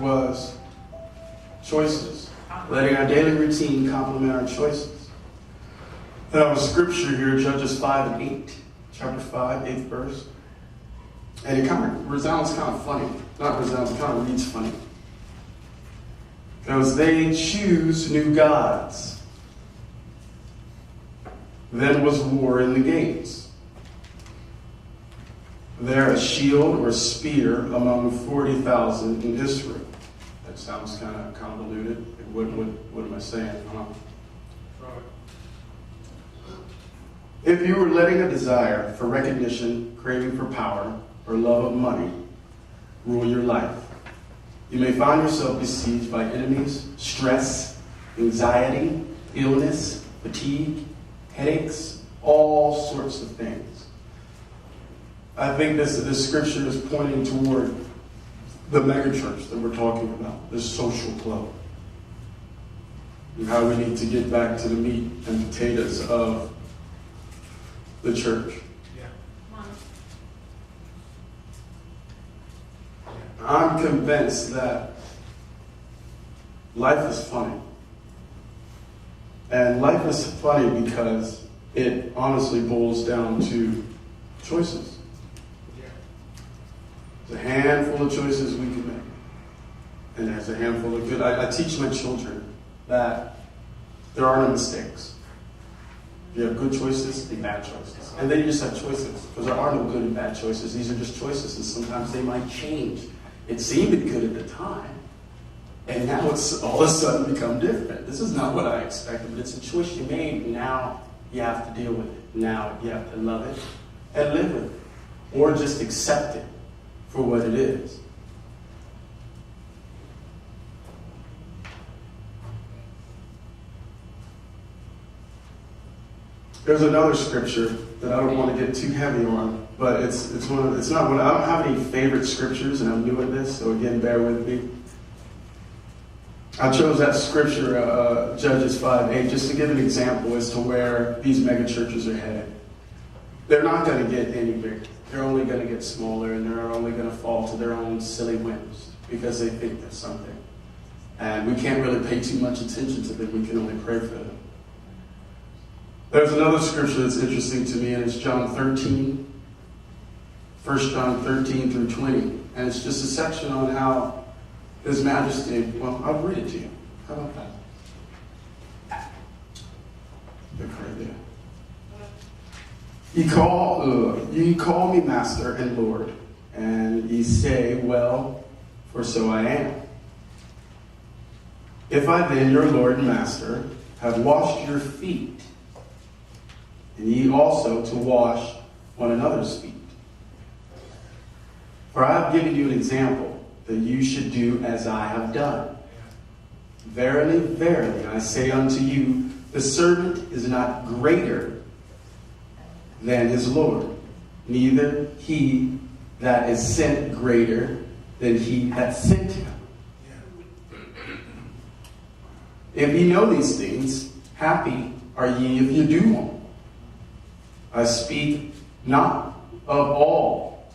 was choices. Letting our daily routine complement our choices. And I have a scripture here, Judges 5 and 8. Chapter 5, 8th verse. And it kind of resounds kind of funny. Not resounds, it kind of reads funny. Because they choose new gods. Then was war in the gates. There a shield or spear among 40,000 in Israel. That sounds kind of convoluted. What am I saying? If you were letting a desire for recognition, craving for power, or love of money rule your life, you may find yourself besieged by enemies, stress, anxiety, illness, fatigue, headaches, all sorts of things. I think this scripture is pointing toward the megachurch that we're talking about, this social club. And how we need to get back to the meat and potatoes of the church. I'm convinced that life is funny. And life is funny because it honestly boils down to choices. There's a handful of choices we can make. And there's a handful of good. I teach my children that there are no mistakes. You have good choices and bad choices. And then you just have choices. Because there are no good and bad choices. These are just choices. And sometimes they might change. It seemed good at the time. And now it's all of a sudden become different. This is not what I expected. But it's a choice you made. Now you have to deal with it. Now you have to love it and live with it. Or just accept it for what it is. There's another scripture that I don't want to get too heavy on, but it's not one. I don't have any favorite scriptures, and I'm new at this, so again, bear with me. I chose that scripture, Judges 5:8, just to give an example as to where these mega churches are headed. They're not going to get any bigger. They're only going to get smaller, and they're only going to fall to their own silly whims because they think there's something. And we can't really pay too much attention to them. We can only pray for them. There's another scripture that's interesting to me, and it's John 13, 1 John 13 through 20. And it's just a section on how His Majesty, well, I'll read it to you. How about that? Look right there. Ye call me Master and Lord, and ye say, well, for so I am. If I then, your Lord and Master, have washed your feet, and ye also to wash one another's feet. For I have given you an example, that you should do as I have done. Verily, verily, I say unto you, the servant is not greater than his Lord, neither he that is sent greater than he that sent him. If ye know these things, happy are ye if you do them. I speak not of all.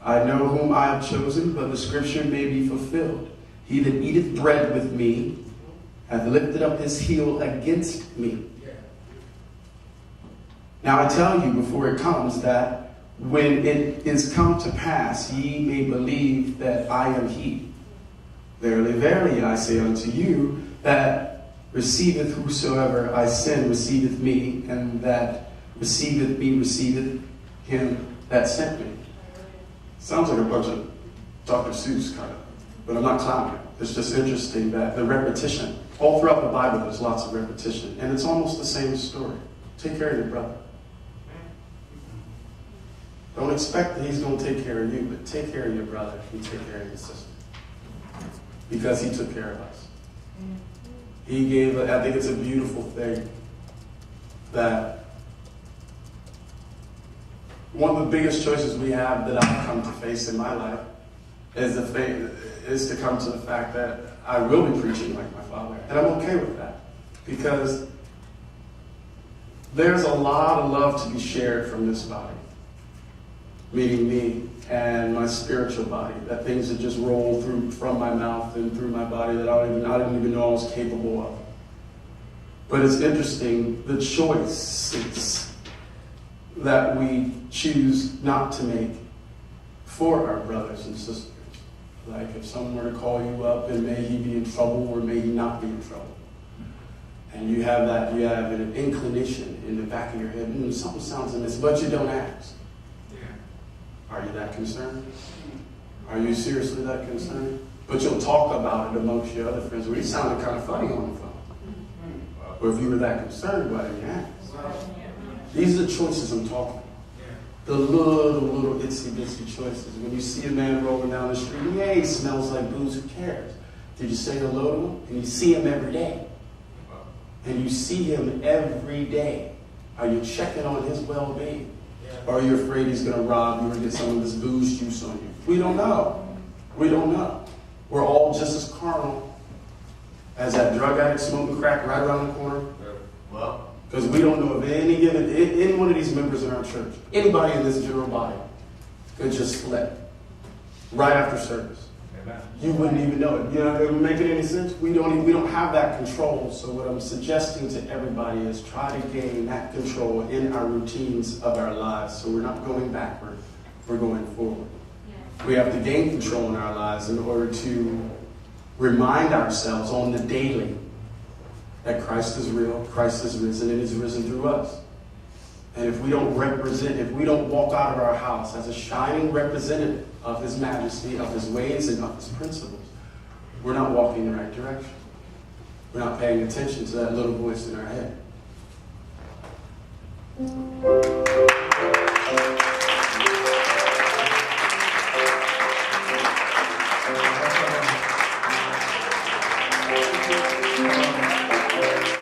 I know whom I have chosen, but the scripture may be fulfilled. He that eateth bread with me hath lifted up his heel against me. Now I tell you before it comes, that when it is come to pass, ye may believe that I am he. Verily, verily, I say unto you, that receiveth whosoever I send receiveth me, and that receiveth me receiveth him that sent me. Sounds like a bunch of Dr. Seuss kind of, but I'm not clowning. It's just interesting that the repetition, all throughout the Bible there's lots of repetition, and it's almost the same story. Take care of your brother. Don't expect that he's going to take care of you, but take care of your brother and take care of your sister. Because he took care of us. He gave, I think it's a beautiful thing that one of the biggest choices we have that I've come to face in my life is to come to the fact that I will be preaching like my father. And I'm okay with that. Because there's a lot of love to be shared from this body. Meaning me and my spiritual body. That things that just roll through from my mouth something through my body that I didn't even know I was capable of. But it's interesting, the choices that we choose not to make for our brothers and sisters. Like if someone were to call you up and may he be in trouble or may he not be in trouble. And you have an inclination in the back of your head, something sounds amiss, but you don't ask. Are you that concerned? Are you seriously that concerned? But you'll talk about it amongst your other friends. Well, you sounded kind of funny on the phone. Or if you were that concerned, why didn't you ask? These are the choices I'm talking about. The little itsy-bitsy choices. When you see a man rolling down the street, yeah, he smells like booze, who cares? Did you say hello to him? And you see him every day. And you see him every day. Are you checking on his well-being? Or are you afraid he's going to rob you or get some of this booze juice on you? We don't know. We don't know. We're all just as carnal as that drug addict smoking crack right around the corner. Well, because we don't know if any one of these members in our church, anybody in this general body, could just flip right after service. Amen. You wouldn't even know it. You know, it would make any sense. We don't have that control. So what I'm suggesting to everybody is try to gain that control in our routines of our lives. So we're not going backward. We're going forward. Yeah. We have to gain control in our lives in order to remind ourselves on the daily that Christ is real, Christ is risen, and is risen through us. And if we don't walk out of our house as a shining representative of His majesty, of His ways, and of His principles, we're not walking in the right direction. We're not paying attention to that little voice in our head.